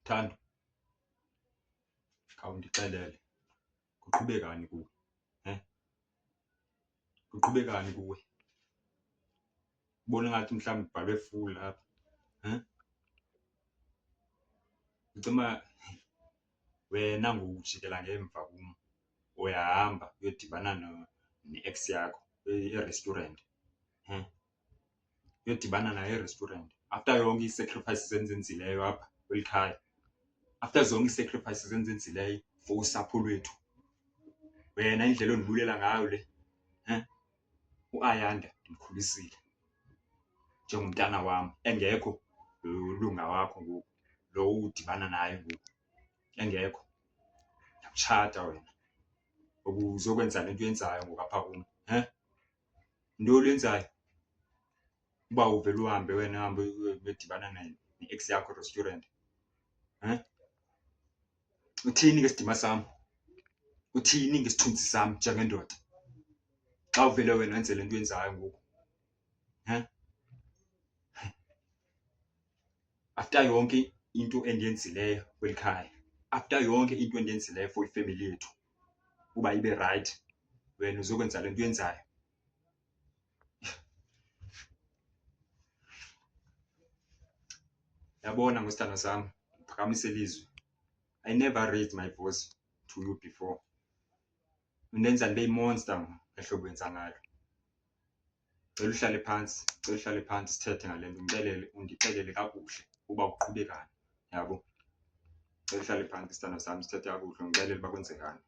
Thando, khawundixelele kuqhubekani kuwe? Kuqhubekani kuwe? Ubona ngathi mhlawumbe ubhalwe full lapha. Ngicima wena ngokujikela ngemva kum uyahamba uyodibana ne-ex yakho e-restaurant. Uyodibana naye e-restaurant after yonke i-sacrifices enzenzileyo apha kwelikhaya, after zonke i-sacrifices enzenzileyo for usapho lwethu. Wena indlela ondibulela ngayo le, u-Ayanda ndimkhulisile njengomntana wam, engekho lunga wakho ngoku lo udibana naye ngoku, engekho. Ndiyakutshata wena uzokwenza le nto yenzayo ngoku apha kum. Into oyenzayo uba uvele uhambe wena uhambe uyodibana ne-ex yakho e-restaurant. Uthini ngesidima sam? Uthini ngesithunzi sam njengendoda xa uvele wena wenze le nto yenzayo ngoku? After yonke into endiyenzileyo kweli khaya, after yonke into endiyenzileyo for ifemeli yethu uba ibe rayithi, wena uzokwenza le nto yenzayo. Yabona ngosithando sam, ndiphakamise ilizwi. I never raised my voice to you before. Undenza ndibe yimonster ngehlobo wenza ngalo. Cela uhlale phantsi sithethe ngale nto, undixelele kakuhle uba uqhubekani. Yabo, cela uhlale phantsi sithando sam sithethe kakuhle undixelele uba kwenzekani.